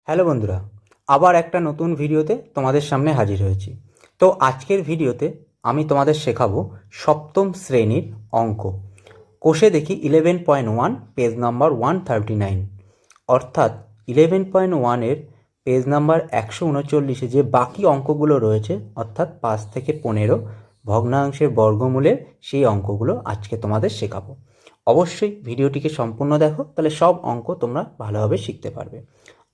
Hello বন্ধুরা, আবার একটা নতুন ভিডিওতে তোমাদের সামনে হাজির হয়েছি। তো আজকের ভিডিওতে আমি তোমাদের শেখাবো সপ্তম শ্রেণীর অঙ্ক। কোষে দেখি 11.1 পেজ নাম্বার 139, অর্থাৎ 11.1-এর পেজ নাম্বার 139-এ যে বাকি অঙ্কগুলো রয়েছে, অর্থাৎ 5 থেকে 15 ভগ্নাংশের বর্গমূলের সেই অঙ্কগুলো আজকে তোমাদের শেখাবো। অবশ্যই ভিডিওটিকে সম্পূর্ণ দেখো, তাহলে সব অঙ্ক তোমরা ভালোভাবে শিখতে পারবে।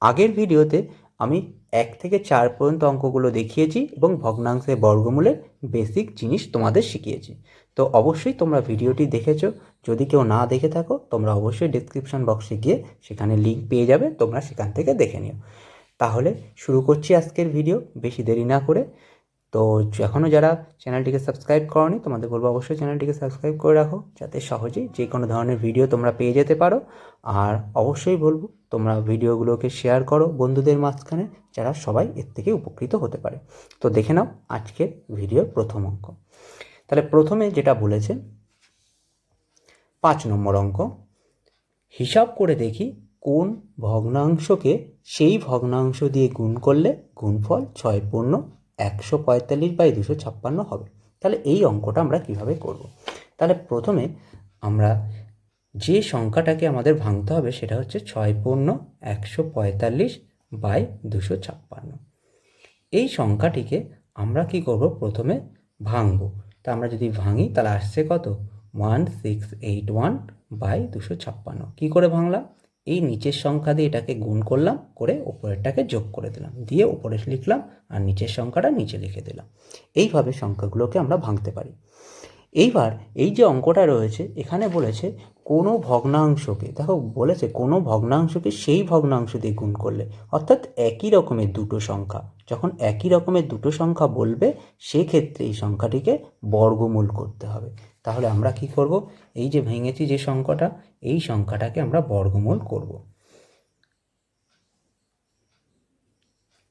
আগের ভিডিওতে আমি 1 থেকে 4 পর্যন্ত অঙ্কগুলো দেখিয়েছি এবং ভগ্নাংশের বর্গমূলের বেসিক জিনিস তোমাদের শিখিয়েছি। তো অবশ্যই তোমরা ভিডিওটি দেখেছো। যদি কেউ না দেখে থাকো, তোমরা অবশ্যই ডেসক্রিপশন বক্সে গিয়ে সেখানে লিঙ্ক পেয়ে যাবে, তোমরা সেখান থেকে দেখে নিও। তাহলে শুরু করছি আজকের ভিডিও, বেশি দেরি না করে। তো এখনও যারা চ্যানেলটিকে সাবস্ক্রাইব করোনি, তোমাদের বলবো অবশ্যই চ্যানেলটিকে সাবস্ক্রাইব করে রাখো, যাতে সহজেই যে কোনো ধরনের ভিডিও তোমরা পেয়ে যেতে পারো। আর অবশ্যই বলবো তোমরা ভিডিওগুলোকে শেয়ার করো বন্ধুদের মাঝখানে, যারা সবাই এর থেকে উপকৃত হতে পারে। তো দেখে নাও আজকের ভিডিওর প্রথম অঙ্ক। তাহলে প্রথমে যেটা বলেছে 5 নম্বর অঙ্ক, হিসাব করে দেখি কোন ভগ্নাংশকে সেই ভগ্নাংশ দিয়ে গুণ করলে গুণফল 6 পূর্ণ 145/256 হবে। তাহলে এই অঙ্কটা আমরা কিভাবে করব? তাহলে প্রথমে আমরা যে সংখ্যাটাকে আমাদের ভাঙতে হবে সেটা হচ্ছে 6 পূর্ণ 145/256। এই সংখ্যাটিকে আমরা কি করব? প্রথমে ভাঙব। তা আমরা যদি ভাঙি তাহলে আসছে কত? 1681/256। কী করে ভাঙলাম? এই নিচের সংখ্যা দিয়ে এটাকে গুণ করলাম, করে ওপরেরটাকে যোগ করে দিলাম, দিয়ে ওপরে লিখলাম আর নিচের সংখ্যাটা নিচে লিখে দিলাম। এইভাবে সংখ্যাগুলোকে আমরা ভাঙতে পারি। এইবার এই যে অঙ্কটা রয়েছে এখানে বলেছে কোনো ভগ্নাংশকে, দেখো বলেছে কোনো ভগ্নাংশকে সেই ভগ্নাংশ দিয়ে গুণ করলে, অর্থাৎ একই রকমের দুটো সংখ্যা, যখন একই রকমের দুটো সংখ্যা বলবে সেক্ষেত্রে এই সংখ্যাটিকে বর্গমূল করতে হবে। তাহলে আমরা কি করব? এই যে ভেঙেছি যে সংখ্যাটা, এই সংখ্যাটাকে আমরা বর্গমূল করব।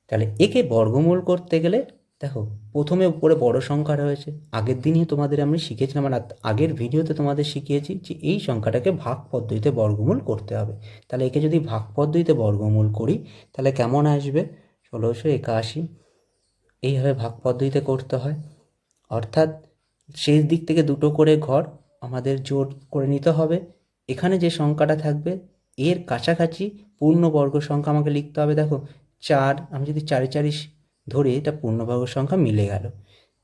তাহলে একে বর্গমূল করতে গেলে দেখো প্রথমে উপরে বড় সংখ্যা রয়েছে, আগের দিনই তোমাদের আমি শিখেছিলাম, মানে আগের ভিডিওতে তোমাদের শিখিয়েছি যে এই সংখ্যাটাকে ভাগ পদ্ধতিতে বর্গমূল করতে হবে। তাহলে একে যদি ভাগ পদ্ধতিতে বর্গমূল করি তাহলে কেমন আসবে? 1681। এইভাবে ভাগ পদ্ধতিতে করতে হয়, অর্থাৎ শেষ দিক থেকে দুটো করে ঘর আমাদের জোর করে নিতে হবে। এখানে যে সংখ্যাটা থাকবে এর কাছাকাছি পূর্ণবর্গ সংখ্যা আমাকে লিখতে হবে। দেখো 4, আমি যদি 4 ধরি, এটা পূর্ণবর্গ সংখ্যা মিলে গেল।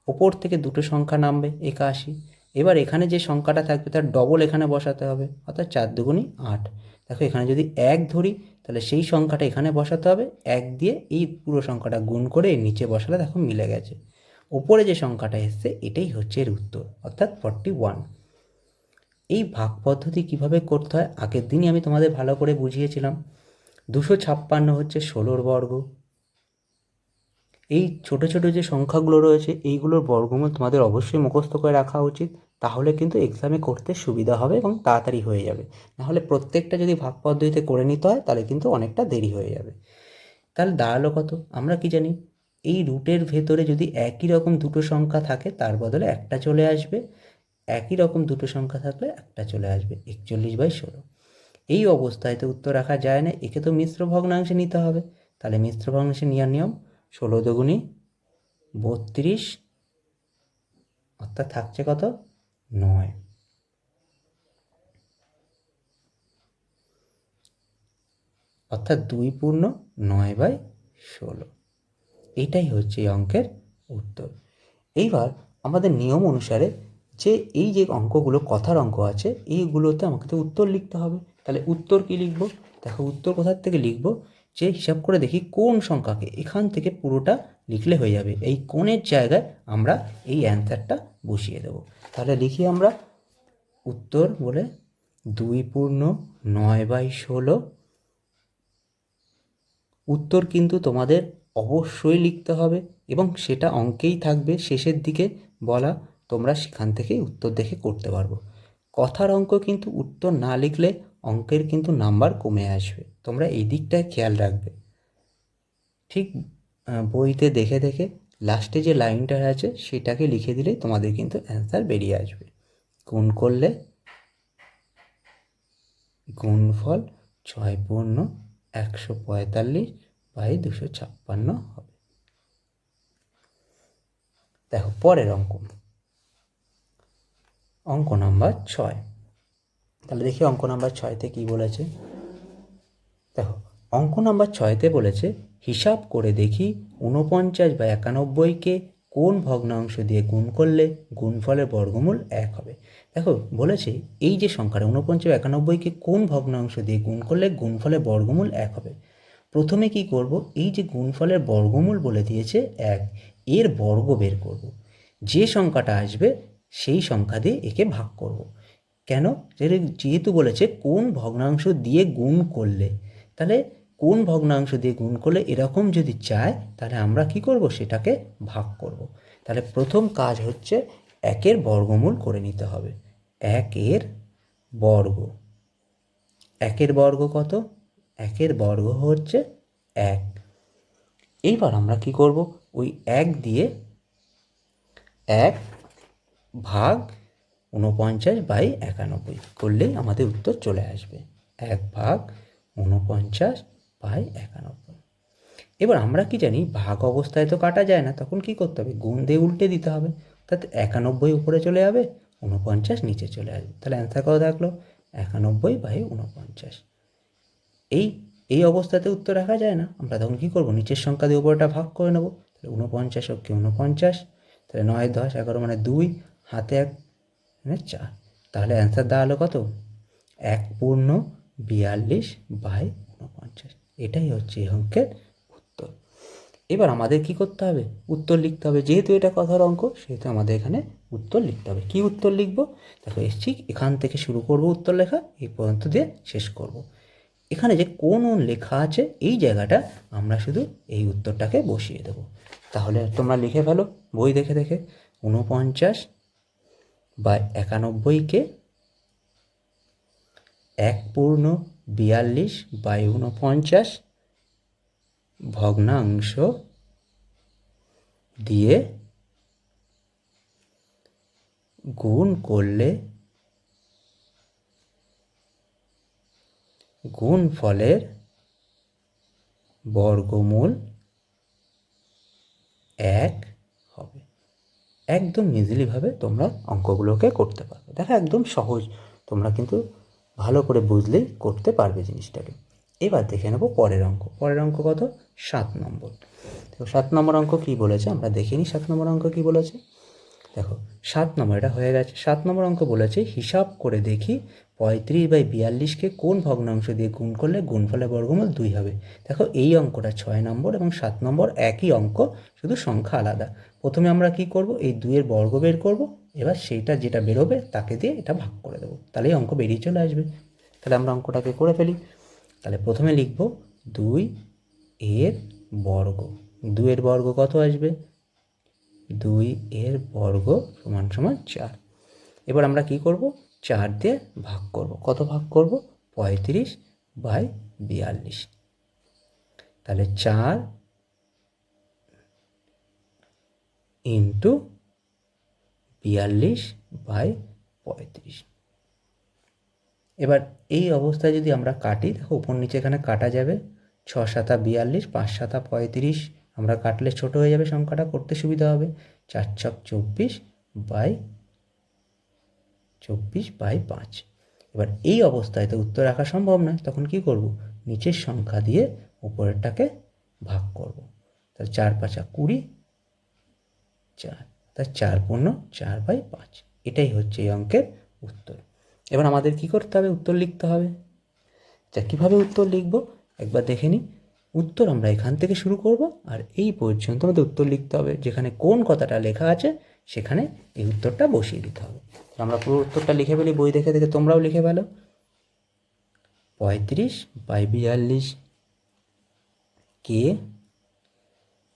ওপর থেকে দুটো সংখ্যা নামবে 81। এবার এখানে যে সংখ্যাটা থাকবে তার ডবল এখানে বসাতে হবে, অর্থাৎ 4 দুগুণী 8। দেখো এখানে যদি 1 ধরি তাহলে সেই সংখ্যাটা এখানে বসাতে হবে, 1 দিয়ে এই পুরো সংখ্যাটা গুণ করে নিচে বসালে দেখো মিলে গেছে। ওপরে যে সংখ্যাটা এসছে এটাই হচ্ছে এর উত্তর, অর্থাৎ 41। এই ভাগ পদ্ধতি কিভাবে করতে হয় আগের দিনই আমি তোমাদের ভালো করে বুঝিয়েছিলাম। 256 হচ্ছে 16 বর্গ। এই ছোট ছোট যে সংখ্যাগুলো রয়েছে এইগুলোর বর্গমূল তোমাদের অবশ্যই মুখস্থ করে রাখা উচিত, তাহলে কিন্তু এক্সামে করতে সুবিধা হবে এবং তাড়াতাড়ি হয়ে যাবে। নাহলে প্রত্যেকটা যদি ভাগ পদ্ধতিতে করে নিতে হয় তাহলে কিন্তু অনেকটা দেরি হয়ে যাবে। তাহলে দাঁড়ালো কত? আমরা কি জানি? এই রুটের ভেতরে যদি একই রকম দুটো সংখ্যা থাকে তার বদলে একটা চলে আসবে, একই রকম দুটো সংখ্যা থাকলে একটা চলে আসবে, 41/16। এই অবস্থায় তো উত্তর রাখা যায় না, একে তো মিশ্র ভগ্নাংশে নিতে হবে। তাহলে মিশ্র ভগ্নাংশে নেওয়ার নিয়ম 16 দুগুণী 32, অর্থাৎ থাকছে কত? 9। অর্থাৎ 2 পূর্ণ 9/16। এইটাই হচ্ছে এই অঙ্কের উত্তর। এইবার আমাদের নিয়ম অনুসারে যে এই যে অঙ্কগুলো কথার অঙ্ক আছে এইগুলোতে আমাকে তো উত্তর লিখতে হবে। তাহলে উত্তর কি লিখব? দেখো উত্তর কোথার থেকে লিখব, যে হিসাব করে দেখি কোন সংখ্যাকে, এখান থেকে পুরোটা লিখলে হয়ে যাবে। এই কোণের জায়গায় আমরা এই অ্যান্সারটা বসিয়ে দেব। তাহলে লিখি আমরা উত্তর বলে 2 পূর্ণ 9/16। উত্তর কিন্তু তোমাদের অবশ্যই লিখতে হবে এবং সেটা অঙ্কেই থাকবে শেষের দিকে বলা, তোমরা সেখান থেকেই উত্তর দেখে করতে পারবো। কথার অঙ্ক কিন্তু উত্তর না লিখলে অঙ্কের কিন্তু নাম্বার কমে আসবে, তোমরা এই দিকটায় খেয়াল রাখবে। ঠিক বইতে দেখে দেখে লাস্টে যে লাইনটা আছে সেটাকে লিখে দিলেই তোমাদের কিন্তু অ্যান্সার বেরিয়ে আসবে। গুণ করলে গুণফল 6 পূর্ণ 145 বাই 256 হবে। দেখো পরের অঙ্ক নাম্বার 6। তাহলে দেখি অঙ্ক নাম্বার 6তে কী বলেছে। দেখো অঙ্ক নাম্বার 6তে বলেছে হিসাব করে দেখি 49 বা 91কে কোন ভগ্নাংশ দিয়ে গুণ করলে গুণফলের বর্গমূল 1 হবে। দেখো বলেছে এই যে সংখ্যাটা 49 বা 91কে কোন ভগ্নাংশ দিয়ে গুণ করলে গুণফলের বর্গমূল 1 হবে। প্রথমে কি করব, এই যে গুণফলের বর্গমূল বলে দিয়েছে 1, এর বর্গ বের করব। যে সংখ্যাটা আসবে সেই সংখ্যা দিয়ে একে ভাগ করব। কেন? যেহেতু বলেছে কোন ভগ্নাংশ দিয়ে গুণ করলে, তাহলে কোন ভগ্নাংশ দিয়ে গুণ করলে এরকম যদি চায় তাহলে আমরা কি করব, সেটাকে ভাগ করব। তাহলে প্রথম কাজ হচ্ছে 1-এর বর্গমূল করে নিতে হবে। 1-এর বর্গ, 1-এর বর্গ কত? 1-এর বর্গ হচ্ছে 1। এইবার আমরা কি করব, ওই 1 দিয়ে 1 ভাগ 49 বাই 91 করলেই আমাদের উত্তর চলে আসবে। 1 ভাগ 49 বাই 91। এবার আমরা কি জানি, ভাগ অবস্থায় তো কাটা যায় না, তখন কি করতে হবে, গুণ দিয়ে উল্টে দিতে হবে। তাতে 91 উপরে চলে যাবে, 49 নিচে চলে আসবে। তাহলে অ্যান্সার কত থাকলো, 91 বাই 49। এই এই অবস্থাতে উত্তর রাখা যায় না, আমরা তখন কী করবো, নিচের সংখ্যা দিয়ে উপরটা ভাগ করে নেবো। তাহলে 49 অক্ষে 49, তাহলে 9, 10, 11 মানে 2, হাতে 1 মানে 4। তাহলে অ্যান্সার দাঁড়ালো কত, 1.42 বাই 49। এটাই হচ্ছে এই অঙ্কের উত্তর। এবার আমাদের কি করতে হবে, উত্তর লিখতে হবে। যেহেতু এটা কথার অঙ্ক সেহেতু আমাদের এখানে উত্তর লিখতে হবে। কি উত্তর লিখব, দেখো এসছি এখান থেকে শুরু করব উত্তর লেখা, এই পর্যন্ত দিয়ে শেষ করব। এখানে যে কোন লেখা আছে এই জায়গাটা আমরা শুধু এই উত্তরটাকে বসিয়ে দেব। তাহলে তোমরা লিখে ফেলো বই দেখে দেখে, 49 বাই 91কে 1.42 বাই 49 ভগ্নাংশ দিয়ে গুণ করলে গুণফলের বর্গমূল 1 হবে। একদম ইজিলিভাবে তোমরা অঙ্কগুলোকে করতে পারবে। দেখো একদম সহজ, তোমরা কিন্তু ভালো করে বুঝলেই করতে পারবে জিনিসটাকে। এবার দেখে নেব পরের অঙ্ক। পরের অঙ্ক কত, 7 নম্বর। দেখো 7 নম্বর অঙ্ক কী বলেছে আমরা দেখে নিই। 7 নম্বর অঙ্ক কী বলেছে, দেখো 7 নম্বর এটা হয়ে গেছে। 7 নম্বর অঙ্ক বলেছে হিসাব করে দেখি 35 বাই 42কে কোন ভগ্নাংশ দিয়ে গুণ করলে গুণফলের বর্গমূল 2 হবে। দেখো এই অঙ্কটা 6 নম্বর এবং 7 নম্বর একই অঙ্ক, শুধু সংখ্যা আলাদা। প্রথমে আমরা কি করব, এই 2-এর বর্গ বের করব, এবার সেইটা যেটা বেরোবে তাকে দিয়ে এটা ভাগ করে দেবো, তাহলেই অঙ্ক বেরিয়ে চলে আসবে। তাহলে আমরা অঙ্কটাকে করে ফেলি। তাহলে প্রথমে লিখব 2-এর বর্গ। 2-এর বর্গ কত আসবে, 2-এর বর্গ সমান সমান 4। এবার আমরা কি করব, 4 দিয়ে ভাগ করব। কত ভাগ করব, 35 বাই 42। তাহলে 4 ইন্টু 42 বাই 35। এবার এই অবস্থায় যদি আমরা কাটি, দেখো উপর নিচে এখানে কাটা যাবে, 6 7 42, 5 7 35, আমরা কাটলে ছোট হয়ে যাবে, সংখ্যাটা করতে সুবিধা হবে। 4 ছক 24 বাই 5। এবার এই অবস্থায় তো উত্তর রাখা সম্ভব নয়, তখন কি করব, নিচের সংখ্যা দিয়ে উপরেরটাকে ভাগ করব। তাহলে 4 5 20, 4, তার 4 বাই 5। এটাই হচ্ছে এই অঙ্কের উত্তর। এবার আমাদের কি করতে হবে, উত্তর লিখতে হবে। যা কীভাবে উত্তর লিখব একবার দেখে নিই। উত্তর আমরা এখান থেকে শুরু করব আর এই পর্যন্ত আমাদের উত্তর লিখতে হবে। যেখানে কোন কথাটা লেখা আছে সেখানে এই উত্তরটা বসিয়ে দিতে হবে। আমরা পুরো উত্তরটা লিখে ফেলি, বই দেখে দেখে তোমরাও লিখে ফেলো। 35 বাই 42 কে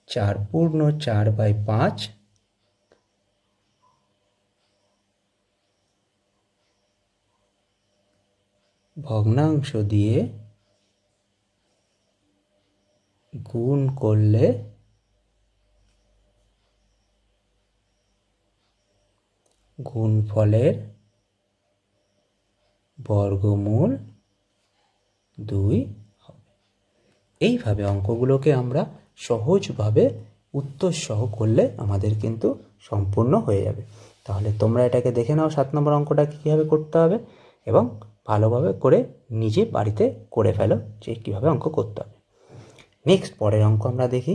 4 বাই 5 ভগ্নাংশ দিয়ে গুণ করলে গুণফলের বর্গমূল 2 হবে। এইভাবে অঙ্কগুলোকে আমরা সহজভাবে উত্তর সহ করলে আমাদের কিন্তু সম্পূর্ণ হয়ে যাবে। তাহলে তোমরা এটাকে দেখে নাও 7 নম্বর অঙ্কটা কীভাবে করতে হবে এবং ভালোভাবে করে নিজে বাড়িতে করে ফেলো যে কীভাবে অঙ্ক করতে হবে। নেক্সট পরের অঙ্ক আমরা দেখি।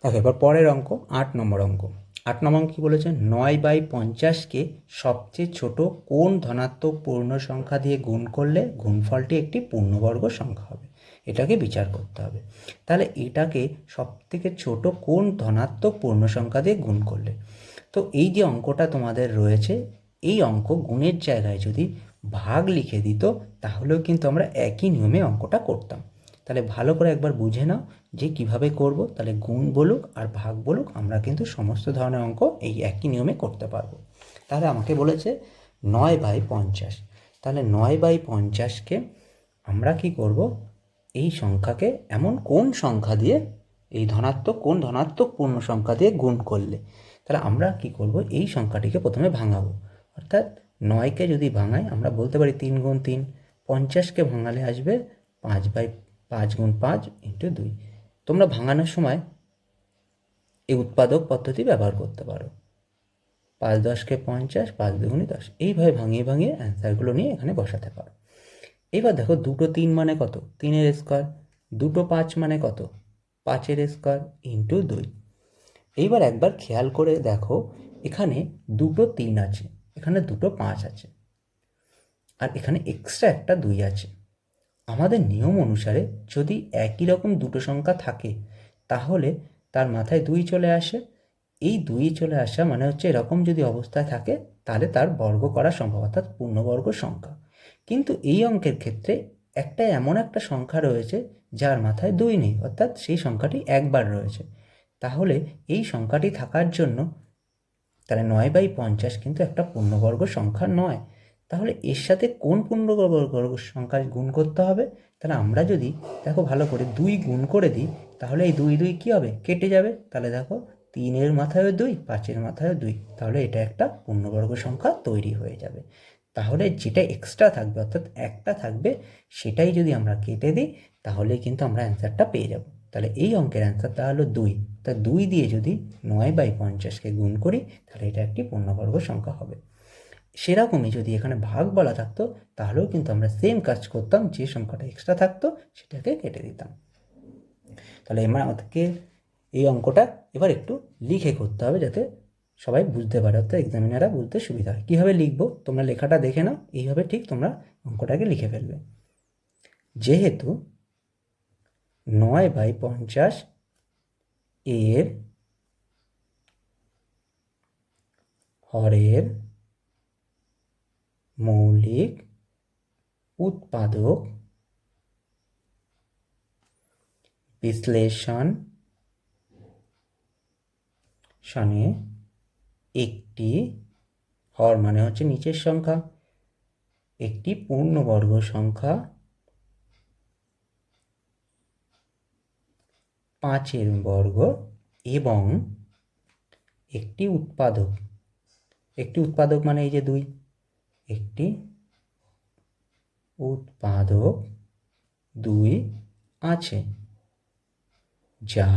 দেখো এবার পরের অঙ্ক 8 নম্বর অঙ্ক। 8 নম্বর অঙ্ক কী বলেছে, 9/50কে সবচেয়ে ছোট কোন ধনাত্মক পূর্ণ সংখ্যা দিয়ে গুণ করলে গুণফলটি একটি পূর্ণবর্গ সংখ্যা হবে, এটাকে বিচার করতে হবে। তাহলে এটাকে সবথেকে ছোট কোন ধনাত্মক পূর্ণ সংখ্যা দিয়ে গুণ করলে, তো এই যে অঙ্কটা তোমাদের রয়েছে, এই অঙ্ক গুণের জায়গায় যদি ভাগ লিখে দিত তাহলেও কিন্তু আমরা একই নিয়মে অঙ্কটা করতাম। তাহলে ভালো করে একবার বুঝে নাও যে কিভাবে করব। তাহলে গুণ বলুক আর ভাগ বলুক আমরা কিন্তু সমস্ত ধরনের অঙ্ক এই একই নিয়মে করতে পারবো। তাহলে আমাকে বলেছে 9/50, তাহলে 9/50কে আমরা কি করব, এই সংখ্যাকে এমন কোন সংখ্যা দিয়ে, এই কোন ধনাত্মক পূর্ণ সংখ্যা দিয়ে গুণ করলে, তাহলে আমরা কি করব, এই সংখ্যাটিকে প্রথমে ভাঙাবো। অর্থাৎ 9কে যদি ভাঙাই আমরা বলতে পারি 3 গুণ 3, 50কে ভাঙালে আসবে 5 গুণ 5 ইন্টু 2। তোমরা ভাঙানোর সময় এই উৎপাদক পদ্ধতি ব্যবহার করতে পারো। 5 10কে 50, 5 দুগুণে 10, এইভাবে ভাঙিয়ে ভাঙিয়ে অ্যান্সারগুলো নিয়ে এখানে বসাতে পারো। এবার দেখো 2টো 3 মানে কত, 3-এর স্কোয়ার, 2টো 5 মানে কত, 5-এর স্কোয়ার ইন্টু 2। এইবার একবার খেয়াল করে দেখো, এখানে 2টো 3 আছে, এখানে 2টো 5 আছে, আর এখানে এক্সট্রা একটা 2 আছে। আমাদের নিয়ম অনুসারে যদি একই রকম দুটো সংখ্যা থাকে তাহলে তার মাথায় 2 চলে আসে। এই 2 চলে আসা মানে হচ্ছে এরকম যদি অবস্থায় থাকে তাহলে তার বর্গ করা সম্ভব, অর্থাৎ পূর্ণবর্গ সংখ্যা। কিন্তু এই অঙ্কের ক্ষেত্রে এমন একটা সংখ্যা রয়েছে যার মাথায় 2 নেই, অর্থাৎ সেই সংখ্যাটি একবার রয়েছে। তাহলে এই সংখ্যাটি থাকার জন্য তাহলে 9/50 কিন্তু একটা পূর্ণবর্গ সংখ্যা নয়। তাহলে এর সাথে কোন পূর্ণবর্গ সংখ্যা গুণ করতে হবে, তাহলে আমরা যদি দেখো ভালো করে 2 গুণ করে দিই তাহলে এই 2 2 কী হবে, কেটে যাবে। তাহলে দেখো 3-এর মাথায়ও 2, 5-এর মাথায়ও 2, তাহলে এটা একটা পূর্ণবর্গ সংখ্যা তৈরি হয়ে যাবে। তাহলে যেটা এক্সট্রা থাকবে অর্থাৎ একটা থাকবে, সেটাই যদি আমরা কেটে দিই তাহলে কিন্তু আমরা অ্যান্সারটা পেয়ে যাব। তাহলে এই অঙ্কের অ্যান্সারটা হলো 2। তা 2 দিয়ে যদি 9/50কে গুণ করি তাহলে এটা একটি পূর্ণবর্গ সংখ্যা হবে। সেরকমই যদি এখানে ভাগ বলা থাকতো তাহলেও কিন্তু আমরা সেম কাজ করতাম, যে সংখ্যাটা এক্সট্রা থাকতো সেটাকে কেটে দিতাম। তাহলে আমাদেরকে এই অঙ্কটা এবার একটু লিখে করতে হবে যাতে সবাই বুঝতে পারে, অর্থাৎ এক্সামিনাররা বুঝতে সুবিধা হয়। কীভাবে লিখবো তোমরা লেখাটা দেখে নাও, এইভাবে ঠিক তোমরা অঙ্কটাকে লিখে ফেলবে। যেহেতু 9/50 এর হরের মৌলিক উৎপাদক বিশ্লেষণে একটি হর মানে হচ্ছে নিচের সংখ্যা, একটি পূর্ণবর্গ সংখ্যা 5-এর বর্গ এবং একটি উৎপাদক মানে এই যে 2, একটি উৎপাদক 2 আছে যা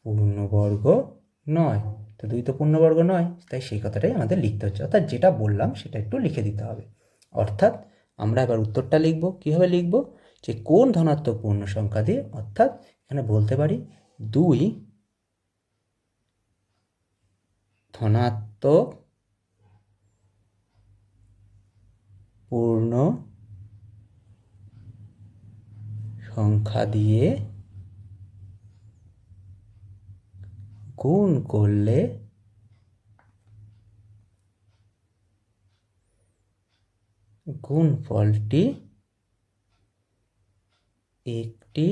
পূর্ণবর্গ নয়। তো 2 তো পূর্ণবর্গ নয়, তাই সেই কথাটাই আমাদের লিখতে হচ্ছে, অর্থাৎ যেটা বললাম সেটা একটু লিখে দিতে হবে। অর্থাৎ আমরা এবার উত্তরটা লিখব। কীভাবে লিখব, যে কোন ধনাত্মক পূর্ণ সংখ্যা দিয়ে, অর্থাৎ এখানে বলতে পারি 2 ধনাত্মক পূর্ণ সংখ্যা দিয়ে গুণ করলে গুণফলটি একটি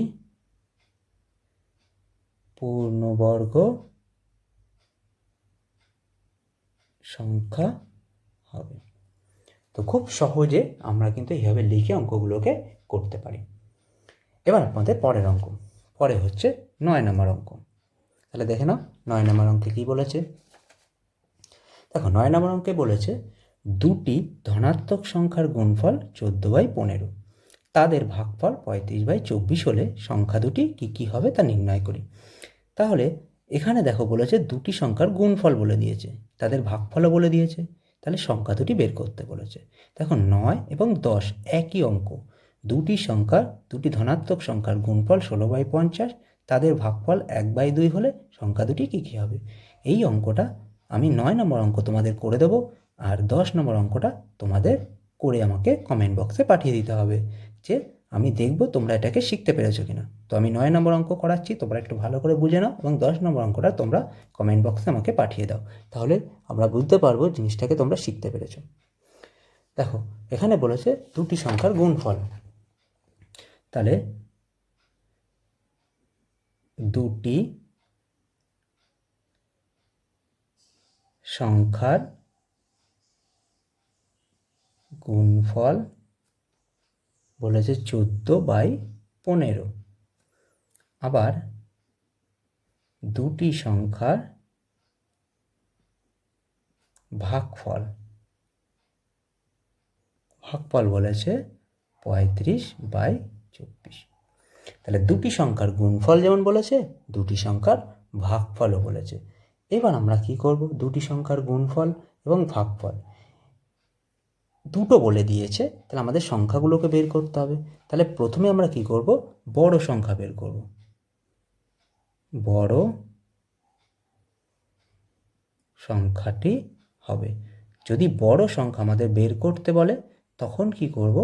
পূর্ণবর্গ সংখ্যা হবে। তো খুব সহজে আমরা কিন্তু এইভাবে লিখে অঙ্কগুলোকে করতে পারি। এবার আমাদের পরের অঙ্ক, পরে হচ্ছে 9 নম্বর অঙ্ক। তাহলে দেখে নাও 9 নম্বর অঙ্কে কী বলেছে। দেখো 9 নম্বর অঙ্কে বলেছে দুটি ধনাত্মক সংখ্যার গুণফল 14/15, তাদের ভাগফল 35/24 হলে সংখ্যা দুটি কী কী হবে তা নির্ণয় করি। তাহলে এখানে দেখো বলেছে দুটি সংখ্যার গুণফল বলে দিয়েছে, তাদের ভাগফলও বলে দিয়েছে, তাহলে সংখ্যা দুটি বের করতে বলেছে। দেখো 9 এবং 10 একই অঙ্ক, দুটি ধনাত্মক সংখ্যার গুণফল 16/50, তাদের ভাগফল 1/2 হলে সংখ্যা দুটি কী কী হবে। এই অঙ্কটা আমি 9 নম্বর অঙ্ক তোমাদের করে দেবো, আর 10 নম্বর অঙ্কটা তোমাদের করে আমাকে কমেন্ট বক্সে পাঠিয়ে দিতে হবে যে আমি দেখব তোমরা এটাকে শিখতে পেরেছো কিনা। তো আমি 9 নম্বর অঙ্ক করাচ্ছি, তোমরা একটু ভালো করে বুঝে নাও, এবং 10 নম্বর অঙ্কটা তোমরা কমেন্ট বক্সে আমাকে পাঠিয়ে দাও, তাহলে আমরা বুঝতে পারবো জিনিসটাকে তোমরা শিখতে পেরেছো। দেখো এখানে বলেছে দুটি সংখ্যার গুণফল, তাহলে দুটি সংখ্যার গুণফল বলেছে 14/15, আবার দুটি সংখ্যার ভাগফল বলেছে 35/24। তাহলে দুটি সংখ্যার গুণফল যেমন বলেছে, দুটি সংখ্যার ভাগফলও বলেছে। এবার আমরা কি করব, দুটি সংখ্যার গুণফল এবং ভাগফল দুটো বলে দিয়েছে, তাহলে আমাদের সংখ্যাগুলোকে বের করতে হবে। তাহলে প্রথমে আমরা কি করব, বড় সংখ্যা বের করব। বড় সংখ্যাটি হবে, যদি বড় সংখ্যা আমাদের বের করতে বলে তখন কি করব,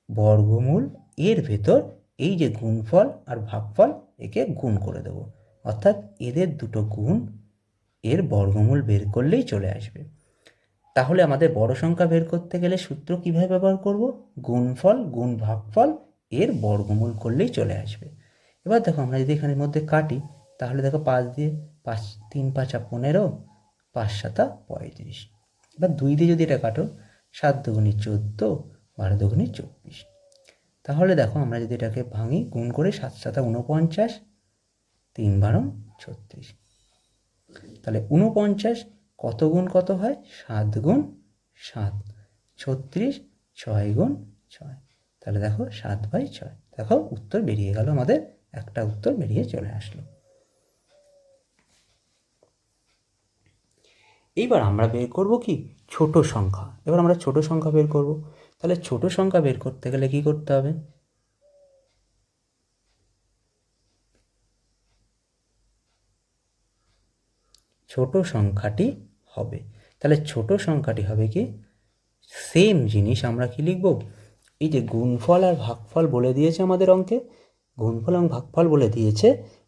বর্গমূল এর ভেতর এই যে গুণফল আর ভাগফল একে গুণ করে দেব, অর্থাৎ এদের দুটো গুণ এর বর্গমূল বের করলেই চলে আসবে। তাহলে আমাদের বড় সংখ্যা বের করতে গেলে সূত্র কীভাবে ব্যবহার করব, গুণফল গুণ ভাগফল এর বর্গমূল করলেই চলে আসবে। এবার দেখো আমরা যদি এখানের মধ্যে কাটি, তাহলে দেখো 5 দিয়ে 5 3 5 15, 5 7 35। এবার 2 দিয়ে যদি এটা কাটো, 7 দুগুণে 14, 12 দুগুণে 24। তাহলে দেখো আমরা যদি এটাকে ভাঙি, গুণ করে 7 7 49, 3 12 36। তাহলে 49 কত গুণ কত হয়, 7 গুণ 7, 36 6 গুণ 6। তাহলে দেখো 7/6। দেখো উত্তর বেরিয়ে গেল, আমাদের একটা উত্তর বেরিয়ে চলে আসলো। এইবার আমরা বের করব কি, ছোট সংখ্যা। এবার আমরা ছোট সংখ্যা বের করব। তাহলে ছোট সংখ্যা বের করতে গেলে কি করতে হবে, ছোট সংখ্যাটি হবে। তাহলে ছোট সংখ্যাটি হবে কি, সেম জিনিস আমরা কি লিখব, এই যে গুণফল আর ভাগফল বলে দিয়েছে আমাদের অঙ্কে, গুণফল এবং ভাগফল বলে দিয়েছে,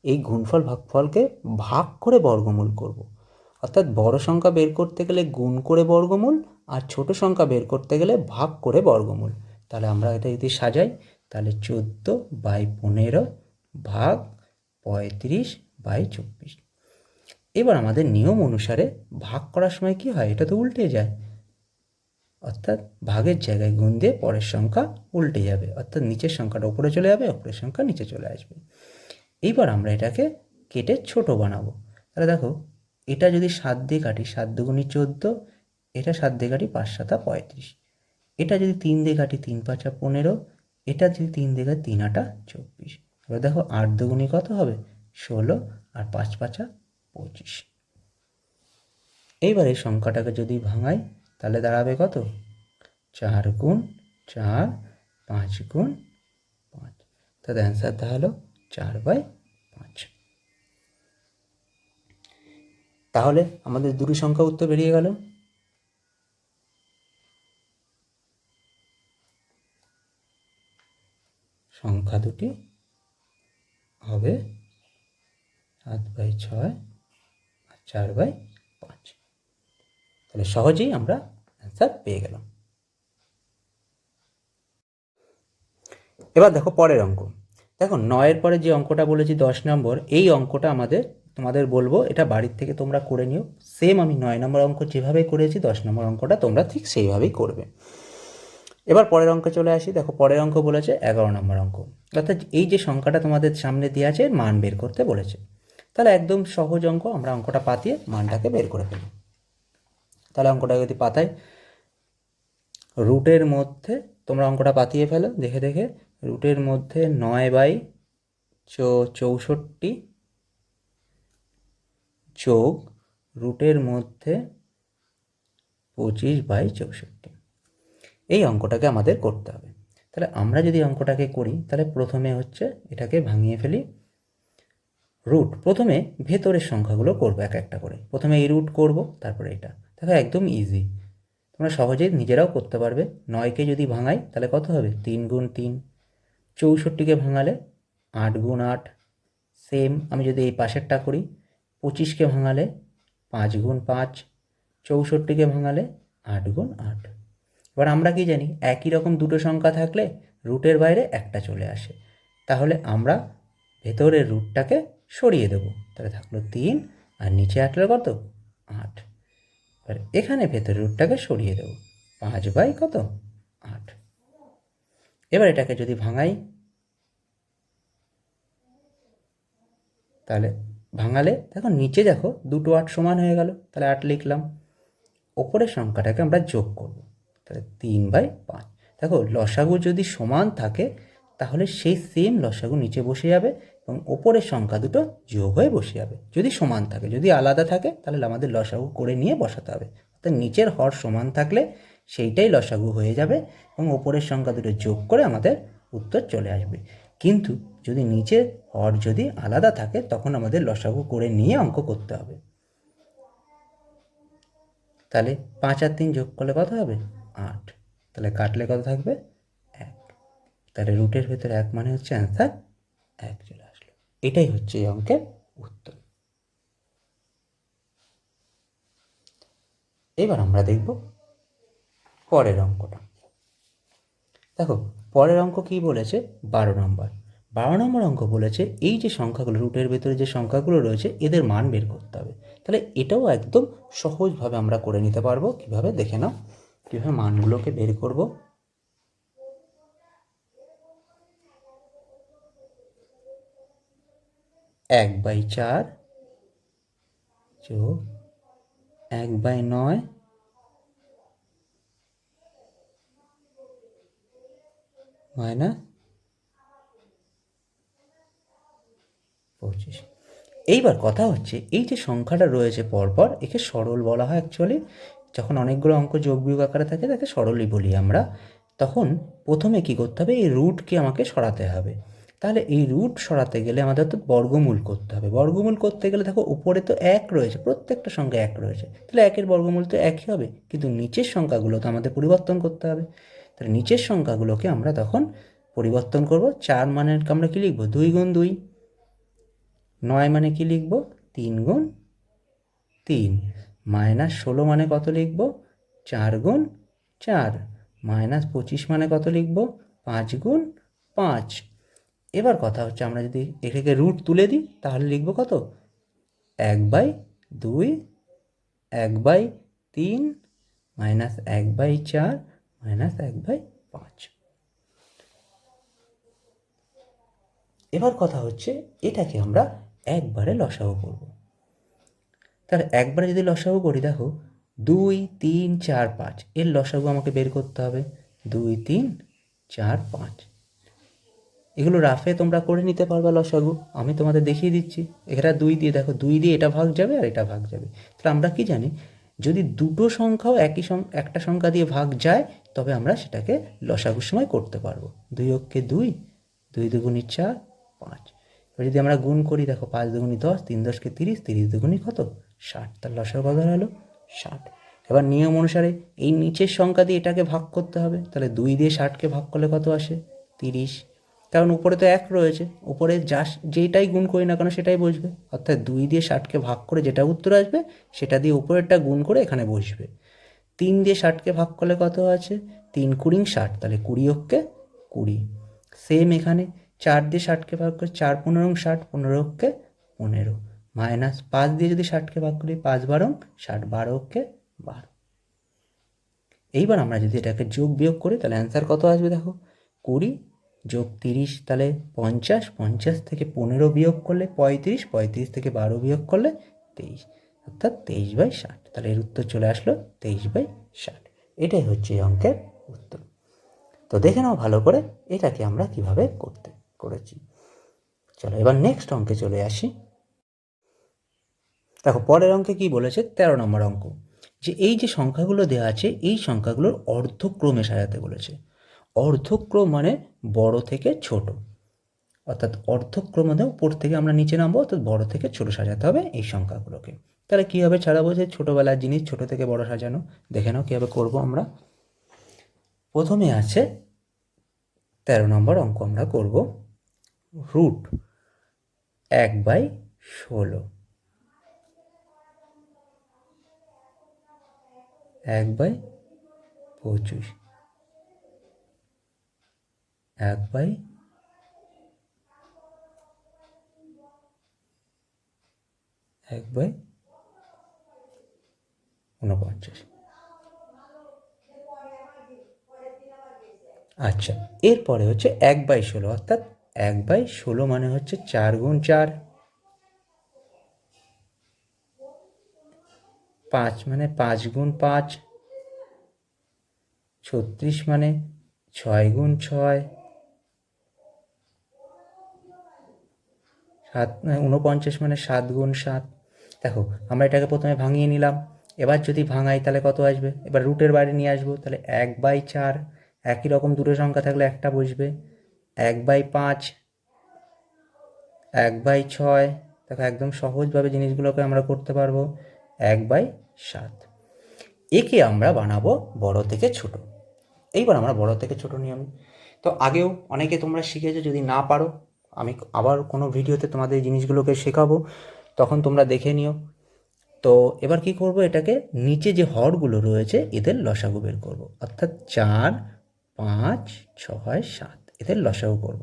এই গুণফল ভাগফলকে ভাগ করে বর্গমূল করব। অর্থাৎ বড় সংখ্যা বের করতে গেলে গুণ করে বর্গমূল, আর ছোট সংখ্যা বের করতে গেলে ভাগ করে বর্গমূল। তাহলে আমরা এটা যদি সাজাই, তাহলে 14/15 ভাগ 35/24। এবার আমাদের নিয়ম অনুসারে ভাগ করার সময় কি হয়, এটা তো উল্টে যায়, অর্থাৎ ভাগের জায়গায় গুণ দিয়ে পরের সংখ্যা উল্টে যাবে, অর্থাৎ নিচের সংখ্যাটা উপরে চলে যাবে, উপরের সংখ্যা নিচে চলে আসবে। এইবার আমরা এটাকে কেটে ছোট বানাবো। তাহলে দেখো এটা যদি 7 দিয়ে কাটি, 7 দুগুণে 14, এটা 7 দিয়ে কাটি 5 7 35, এটা যদি 3 দিয়ে কাটি 3 5 15, এটা যদি 3 দিয়ে কাটি 3 8 24। এবার দেখো 8 দুগুণে কত হবে, 16, আর 5 5 25। এইবার এই সংখ্যাটাকে যদি ভাঙাই, তাহলে দাঁড়াবে কত, 4 গুণ 4, 5 গুণ 5। তাহলে অ্যান্সারটা হলো 4/5। তাহলে আমাদের দুটি সংখ্যা উত্তর বেরিয়ে গেল। সংখ্যা দুটি হবে 7/6 আর 4/5। তাহলে সহজেই আমরা অ্যান্সার পেয়ে গেলাম। এবার দেখো পরের অঙ্ক। দেখো 9-এর পরে যে অঙ্কটা বলেছি 10 নম্বর, এই অঙ্কটা তোমাদের বলবো এটা বাড়ির থেকে তোমরা করে নিও। সেম আমি 9 নম্বর অঙ্ক যেভাবে করেছি 10 নম্বর অঙ্কটা তোমরা ঠিক সেইভাবেই করবে। এবার পরের অঙ্কে চলে আসি। দেখো পরের অঙ্ক বলেছে 11 নম্বর অঙ্ক, অর্থাৎ এই যে সংখ্যাটা তোমাদের সামনে দেওয়া আছে মান বের করতে বলেছে। তাহলে একদম সহজ অঙ্ক, আমরা অঙ্কটা পাতিয়ে মানটাকে বের করে ফেলি। তাহলে অঙ্কটা যদি পাতাই, রুটের মধ্যে, তোমরা অঙ্কটা পাতিয়ে ফেলো দেখে দেখে, রুটের মধ্যে 9/64 যোগ রুটের মধ্যে 25/64, এই অঙ্কটাকে আমাদের করতে হবে। তাহলে আমরা যদি অঙ্কটাকে করি, তাহলে প্রথমে হচ্ছে এটাকে ভাঙিয়ে ফেলি। রুট, প্রথমে ভেতরের সংখ্যাগুলো করবো এক একটা করে। প্রথমে এই রুট করব, তারপরে এটা। দেখো একদম ইজি, তোমরা সহজেই নিজেরাও করতে পারবে। 9কে যদি ভাঙাই তাহলে কত হবে? 3 × 3। 64কে ভাঙালে 8 × 8। সেম আমি যদি এই পাশেরটা করি, 25কে ভাঙালে 5 × 5। 64কে ভাঙালে 8 × 8। এবার আমরা কি জানি, একই রকম দুটো সংখ্যা থাকলে রুটের বাইরে একটা চলে আসে। তাহলে আমরা ভেতরের রুটটাকে সরিয়ে দেবো, তাহলে থাকলো 3, আর নিচে আসলে কত? 8। এবার এখানে ভেতরের রুটটাকে সরিয়ে দেবো, 5/8। এবার এটাকে যদি ভাঙাই, তাহলে ভাঙালে দেখো নিচে দেখো দুটো 8 সমান হয়ে গেল, তাহলে 8 লিখলাম। ওপরের সংখ্যাটাকে আমরা যোগ করব, তাহলে 3/5। দেখো লসাগু যদি সমান থাকে তাহলে সেই সেম লসাগু নিচে বসে যাবে এবং ওপরের সংখ্যা দুটো যোগ হয়ে বসে যাবে যদি সমান থাকে। যদি আলাদা থাকে তাহলে আমাদের লসাগু করে নিয়ে বসাতে হবে। অর্থাৎ নিচের হর সমান থাকলে সেইটাই লসাগু হয়ে যাবে এবং ওপরের সংখ্যা দুটো যোগ করে আমাদের উত্তর চলে আসবে। কিন্তু যদি নিচের হর যদি আলাদা থাকে তখন আমাদের লসাগু করে নিয়ে অঙ্ক করতে হবে। তাহলে 5 আর 3 যোগ করলে কত হবে? 8। তাহলে কাটলে কত থাকবে? 1। তাহলে রুটের ভেতরে 1 মানে হচ্ছে অ্যান্সার 1 চলে আসলো। এটাই হচ্ছে এই অঙ্কের উত্তর। এবার আমরা দেখব পরের অঙ্কটা। দেখো পরের অঙ্ক কি বলেছে? 12 নম্বর। 12 নম্বর অঙ্ক বলেছে এই যে সংখ্যাগুলো, রুটের ভেতরে যে সংখ্যাগুলো রয়েছে এদের মান বের করতে হবে। তাহলে এটাও একদম সহজভাবে আমরা করে নিতে পারবো। কিভাবে দেখে নাও, কীভাবে মানগুলোকে বের করব। এক বাই 4 যোগ 1/9 মাইনাস 25। এইবার কথা হচ্ছে এই যে সংখ্যাটা রয়েছে পরপর, একে সরল বলা হয় অ্যাকচুয়ালি। যখন অনেকগুলো অঙ্ক যোগ বিয়োগ আকারে থাকে তাকে সরলই বলি আমরা। তখন প্রথমে কি করতে হবে? এই রুটকে আমাকে সরাতে হবে। তাহলে এই রুট সরাতে গেলে আমাদের তো বর্গমূল করতে হবে। বর্গমূল করতে গেলে দেখো উপরে তো 1 রয়েছে, প্রত্যেকটা সংখ্যা 1 রয়েছে, তাহলে 1-এর বর্গমূল তো 1ই হবে। কিন্তু নিচের সংখ্যাগুলো তো আমাদের পরিবর্তন করতে হবে। তাহলে নিচের সংখ্যাগুলোকে আমরা তখন পরিবর্তন করব। 4 মানের আমরা কি লিখব? 2 × 2। 9 মানে কি লিখব? 3 × 3। মাইনাস 16 মানে কত লিখব? 4 × 4। মাইনাস 25 মানে কত লিখব? 5 × 5। এবার কথা হচ্ছে আমরা যদি এটাকে রুট তুলে দিই তাহলে লিখব কত? 1/2 1/3 মাইনাস 1/4 মাইনাস 1/5। এবার কথা হচ্ছে এটাকে আমরা একবারে লসাগু করব। তাহলে একবারে যদি লসাগু করি, দেখো 2 3 4 5, এর লসাগু আমাকে বের করতে হবে। 2 3 4 5, এগুলো রাফে তোমরা করে নিতে পারবে লসাগু, আমি তোমাদের দেখিয়ে দিচ্ছি। এখানে 2 দিয়ে দেখো, 2 দিয়ে এটা ভাগ যাবে আর এটা ভাগ যাবে। তাহলে আমরা কি জানি, যদি দুটো সংখ্যাও একটা সংখ্যা দিয়ে ভাগ যায় তবে আমরা সেটাকে লসাগুর সময় করতে পারবো। 2 অক্ষে 2, 2 দুগুণে 4 5। এবার যদি আমরা গুণ করি, দেখো 5 দুগুণে 10, 3 10কে 30, 30 দুগুণে কত? 60। তার লসাগু কত হলো? 60। এবার নিয়ম অনুসারে এই নিচের সংখ্যা দিয়ে এটাকে ভাগ করতে হবে। তাহলে 2 দিয়ে 60কে ভাগ করলে কত আসে? 30। কারণ উপরে তো 1 রয়েছে, উপরে যেটাই গুণ করি না কেন সেটাই বসবে। অর্থাৎ 2 দিয়ে 60কে ভাগ করে যেটা উত্তর আসবে সেটা দিয়ে উপরেরটা গুণ করে এখানে বসবে। 3 দিয়ে 60কে ভাগ করলে কত আছে? 3 কুড়ি 60, তাহলে 20 অক্ষে 20। সেম এখানে 4 দিয়ে 60কে ভাগ করে 4 15 60, 15 অক্ষে 15। মাইনাস 5 দিয়ে যদি 60কে ভাগ করি, 5 12 60, 12 অক্ষে 12। এইবার আমরা যদি এটাকে যোগ বিয়োগ করি তাহলে অ্যান্সার কত আসবে? দেখো 20 যোগ 30 তাহলে 50, 50 থেকে 15 বিয়োগ করলে 35, 35 থেকে 12 বিয়োগ করলে 23, অর্থাৎ 23/60। তাহলে এর উত্তর চলে আসলো 23/60। এটাই হচ্ছে এই অঙ্কের উত্তর। তো দেখে নাও ভালো করে এটাকে আমরা কিভাবে করেছি। চলো এবার নেক্সট অঙ্কে চলে আসি। দেখো পরের অঙ্কে কি বলেছে, 13 নম্বর অঙ্ক, যে এই যে সংখ্যাগুলো দেওয়া আছে এই সংখ্যাগুলোর অর্ধক্রমে সাজাতে বলেছে। অর্ধক্রম মানে বড় থেকে ছোট, অর্থাৎ অর্ধক্রম মানে উপর থেকে আমরা নিচে নামবো, অর্থাৎ বড় থেকে ছোট সাজাতে হবে এই সংখ্যাগুলোকে। তাহলে কীভাবে ছাড়াবো, যে ছোটোবেলার জিনিস ছোট থেকে বড় সাজানো, দেখে নাও কীভাবে করবো আমরা। প্রথমে আছে 13 নম্বর অঙ্ক, আমরা করব রুট 1/16, 1/25, 1/49। আচ্ছা, এরপরে হচ্ছে 1/16, অর্থাৎ 1/16 মানে হচ্ছে 4 গুণ 4, 5 মানে 5 গুণ 5, 36 মানে 6 গুণ 6, 49 মানে 7 গুণ 7। দেখো আমরা এটাকে প্রথমে ভাঙিয়ে নিলাম, এবার যদি ভাঙাই তাহলে কত আসবে, এবার রুটের বাইরে নিয়ে আসবো, তাহলে 1/4, একই রকম দুটো সংখ্যা থাকলে একটা বসবে, 1/5, 1/6। দেখো একদম সহজভাবে জিনিসগুলোকে আমরা করতে পারবো, 1/7। একে আমরা বানাবো বড় থেকে ছোট। এইবার আমরা বড় থেকে ছোট নিয়ম, তো আগেও অনেকে তোমরা শিখেছো, যদি না পারো আমি আবার কোনো ভিডিওতে তোমাদের এই জিনিসগুলোকে শেখাবো, তখন তোমরা দেখে নিও। তো এবার কি করব, এটাকে নিচে যে হরগুলো রয়েছে এদের লসাগু বের করব, অর্থাৎ 4, 5, 6, 7 এদের লসাগু করব।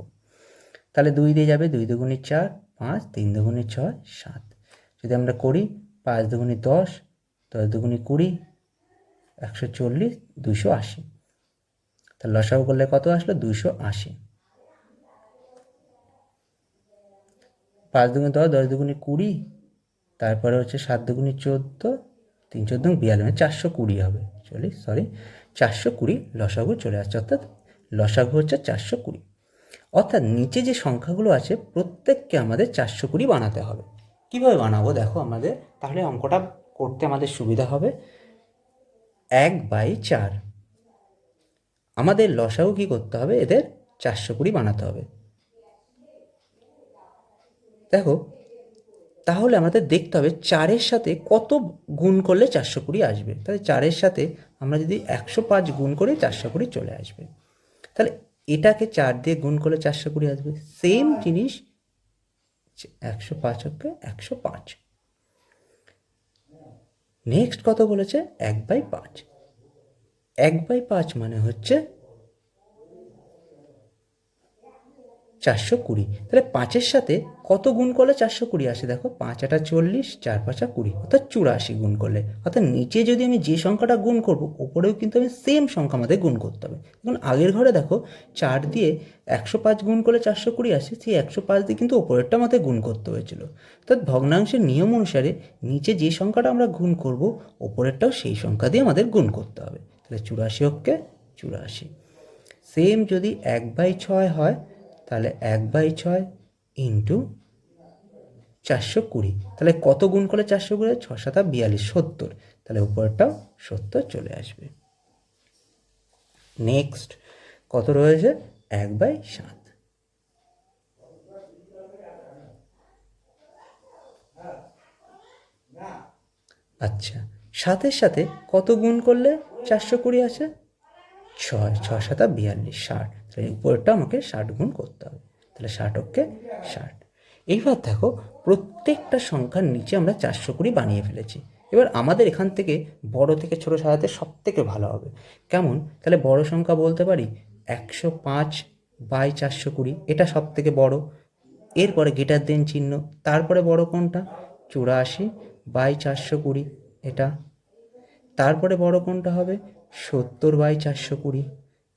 তাহলে 2 দিয়ে যাবে, 2 দুগুণে 4, 5, 3 দুগুণে 6, 7। যদি আমরা করি 5 দুগুণে 10, 10 দুগুণে 20, 140, 280। তাহলে লসাগু করলে কত আসলো, 280। 5 দুগুণে 10, 10 দুগুণে 20, তারপরে হচ্ছে 7 দুগুণে 14, 3 14 42, মানে 420 হবে। 420 লসাগু চলে আসছে, অর্থাৎ লসাগু হচ্ছে 420। অর্থাৎ নিচে যে সংখ্যাগুলো আছে প্রত্যেককে আমাদের 420 বানাতে হবে। কীভাবে বানাবো দেখো আমাদের, তাহলে অঙ্কটা করতে আমাদের সুবিধা হবে। 1/4, আমাদের লসাগু কী করতে হবে, এদের 420 বানাতে হবে। দেখো তাহলে আমাদের দেখতে হবে 4-এর সাথে কত গুণ করলে 420 আসবে। তাহলে 4-এর সাথে আমরা যদি 105 গুণ করি 420 চলে আসবে। তাহলে এটাকে 4 দিয়ে গুণ করলে 420 আসবে। সেম জিনিস 105 হচ্ছে 105। নেক্সট কত বলেছে, 1/5। 1/5 মানে হচ্ছে 420। তাহলে 5-এর সাথে কত গুণ করলে 420 আসে, দেখো 5 8 40, 4 5 20, অর্থাৎ 84 গুণ করলে। অর্থাৎ নিচে যদি আমি যে সংখ্যাটা গুণ করব ওপরেও কিন্তু আমি সেম সংখ্যা আমাদের গুণ করতে হবে। এখন আগের ঘরে দেখো 4 দিয়ে 105 গুণ করলে 420 আসে, সেই 105 দিয়ে কিন্তু ওপরেরটা আমাদের গুণ করতে হয়েছিল। অর্থাৎ ভগ্নাংশের নিয়ম অনুসারে নিচে যে সংখ্যাটা আমরা গুণ করব ওপরেরটাও সেই সংখ্যা দিয়ে আমাদের গুণ করতে হবে। তাহলে 84 অক্ষে 84। সেম যদি 1/6 হয়, তাহলে 1/6 ইন্টু 420, তাহলে কত গুণ করলে 420, 6 7 42, 70। তাহলে উপরটাও 70 চলে আসবে। নেক্সট কত রয়েছে, 1/7। আচ্ছা, 7-এর সাথে কত গুণ করলে 420 আসে, 6, 6 7 42, 60। তাহলে উপরটা আমাকে 60 গুণ করতে হবে। তাহলে 60 অক্ষে 60। এইবার দেখো প্রত্যেকটা সংখ্যার নিচে আমরা 420 বানিয়ে ফেলেছি। এবার আমাদের এখান থেকে বড় থেকে ছোট সাজাতে সব থেকে ভালো হবে কেমন, তাহলে বড় সংখ্যা বলতে পারি 105/420, এটা সব থেকে বড়। এরপরে গ্রেটার দেন চিহ্ন, তারপরে বড় কোনটা, 84/420, এটা। তারপরে বড় কোনটা হবে, 70/420,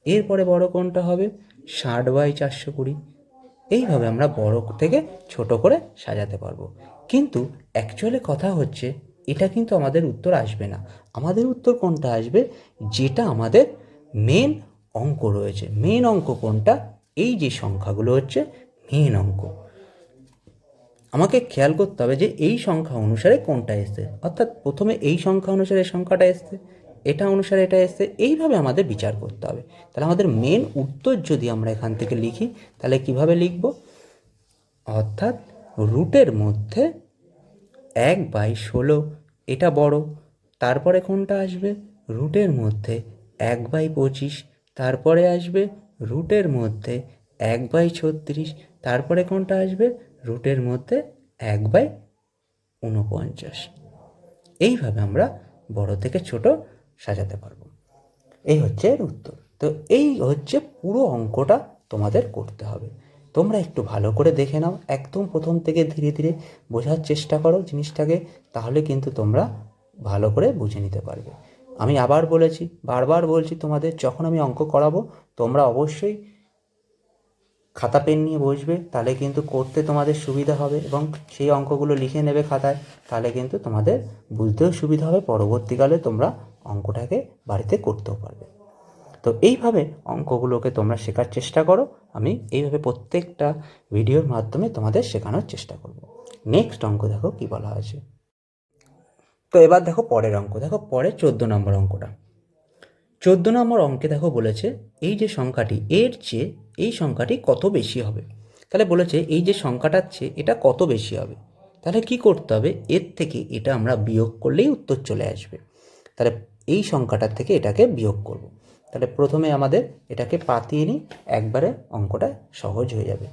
এরপরে বড় কোনটা হবে 60/420। এইভাবে আমরা বড় থেকে ছোট করে সাজাতে পারবো। কিন্তু অ্যাকচুয়ালি কথা হচ্ছে এটা কিন্তু আমাদের উত্তর আসবে না। আমাদের উত্তর কোনটা আসবে, যেটা আমাদের মেন অঙ্ক রয়েছে। মেন অঙ্ক কোনটা, এই যে সংখ্যাগুলো হচ্ছে মেন অঙ্ক। আমাকে খেয়াল করতে হবে যে এই সংখ্যা অনুসারে কোনটা এসছে, অর্থাৎ প্রথমে এই সংখ্যা অনুসারে এই সংখ্যাটা এসছে, এটা অনুসারে এটা এসছে, এইভাবে আমাদের বিচার করতে হবে। তাহলে আমাদের মেন উত্তর যদি আমরা এখান থেকে লিখি তাহলে কিভাবে লিখব, অর্থাৎ রুটের মধ্যে 1/16 এটা বড়, তারপরে কোনটা আসবে রুটের মধ্যে 1/25, তারপরে আসবে রুটের মধ্যে 1/36, তারপরে কোনটা আসবে রুটের মধ্যে 1/49। এইভাবে আমরা বড় থেকে ছোট সাজাতে পারবো। এই হচ্ছে এর উত্তর। তো এই হচ্ছে পুরো অঙ্কটা তোমাদের করতে হবে। তোমরা একটু ভালো করে দেখে নাও, একদম প্রথম থেকে ধীরে ধীরে বোঝার চেষ্টা করো জিনিসটাকে, তাহলে কিন্তু তোমরা ভালো করে বুঝে নিতে পারবে। আমি আবার বলেছি, বারবার বলছি তোমাদের, যখন আমি অঙ্ক করাবো তোমরা অবশ্যই খাতা পেন নিয়ে বসবে, তাহলে কিন্তু করতে তোমাদের সুবিধা হবে এবং সেই অঙ্কগুলো লিখে নেবে খাতায়, তাহলে কিন্তু তোমাদের বুঝতেও সুবিধা হবে, পরবর্তীকালে তোমরা অঙ্কটাকে বাড়িতে করতেও পারবে। তো এইভাবে অঙ্কগুলোকে তোমরা শেখার চেষ্টা করো। আমি এইভাবে প্রত্যেকটা ভিডিওর মাধ্যমে তোমাদের শেখানোর চেষ্টা করব। নেক্সট অঙ্ক দেখো কি বলা আছে। তো এবার দেখো পরের অঙ্ক, দেখো পরে 14 নম্বর অঙ্কটা। 14 নম্বর অঙ্কে দেখো বলেছে এই যে সংখ্যাটি এর চেয়ে এই সংখ্যাটি কত বেশি হবে। তাহলে বলেছে এই যে সংখ্যাটার চেয়ে এটা কত বেশি হবে। তাহলে কি করতে হবে, এর থেকে এটা আমরা বিয়োগ করলেই উত্তর চলে আসবে। তাহলে এই সংখ্যাটার থেকে এটাকে বিয়োগ করব। তাহলে প্রথমে আমাদের এটাকে পাতিয়ে নিই, একবারে অঙ্কটা সহজ হয়ে যাবে।